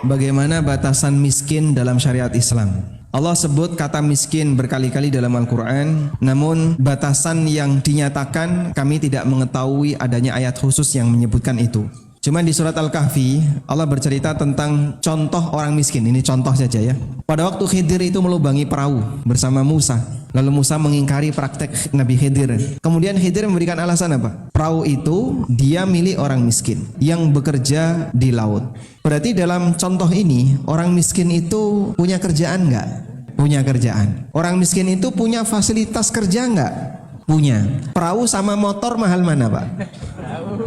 bagaimana batasan miskin dalam syariat Islam. Allah sebut kata miskin berkali-kali dalam Al-Quran, namun batasan yang dinyatakan kami tidak mengetahui adanya ayat khusus yang menyebutkan itu. Cuma di surat Al-Kahfi Allah bercerita tentang contoh orang miskin. Ini contoh saja ya. Pada waktu Khidir itu melubangi perahu bersama Musa, lalu Musa mengingkari praktek Nabi Khidir. Kemudian Khidir memberikan alasan apa? Perahu itu dia milik orang miskin yang bekerja di laut. Berarti dalam contoh ini orang miskin itu punya kerjaan enggak? Punya kerjaan. Orang miskin itu punya fasilitas kerja enggak? Punya. Perahu sama motor mahal mana Pak?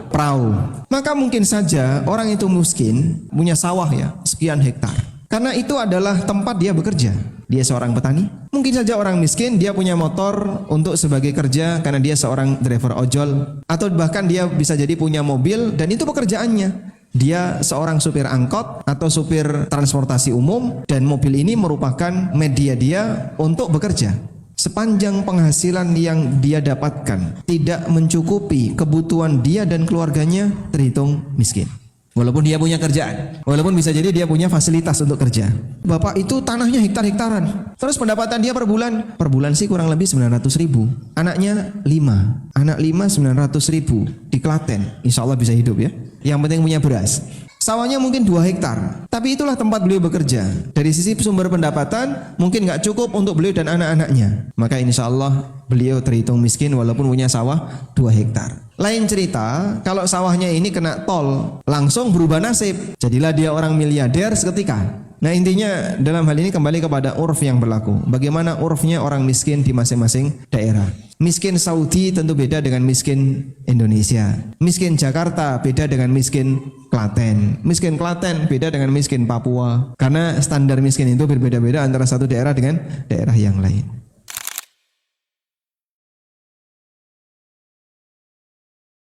Perahu. Maka mungkin saja orang itu miskin, punya sawah ya, sekian hektar. Karena itu adalah tempat dia bekerja. Dia seorang petani. Mungkin saja orang miskin dia punya motor untuk sebagai kerja karena dia seorang driver ojol. Atau bahkan dia bisa jadi punya mobil dan itu pekerjaannya. Dia seorang supir angkot atau supir transportasi umum dan mobil ini merupakan media dia untuk bekerja. Sepanjang penghasilan yang dia dapatkan tidak mencukupi kebutuhan dia dan keluarganya, terhitung miskin. Walaupun dia punya kerjaan, walaupun bisa jadi dia punya fasilitas untuk kerja. Bapak itu tanahnya hektar-hektaran. Terus pendapatan dia per bulan sih kurang lebih 900.000. Anaknya 5. Anak 5 900.000 di Klaten. Insya Allah bisa hidup ya. Yang penting punya beras. Sawahnya mungkin 2 hektar, tapi itulah tempat beliau bekerja. Dari sisi sumber pendapatan mungkin nggak cukup untuk beliau dan anak-anaknya. Maka insya Allah beliau terhitung miskin walaupun punya sawah 2 hektar. Lain cerita kalau sawahnya ini kena tol, langsung berubah nasib. Jadilah dia orang miliarder seketika. Nah intinya dalam hal ini kembali kepada urf yang berlaku. Bagaimana urfnya orang miskin di masing-masing daerah. Miskin Saudi tentu beda dengan miskin Indonesia. Miskin Jakarta beda dengan miskin Klaten. Miskin Klaten beda dengan miskin Papua. Karena standar miskin itu berbeda-beda antara satu daerah dengan daerah yang lain.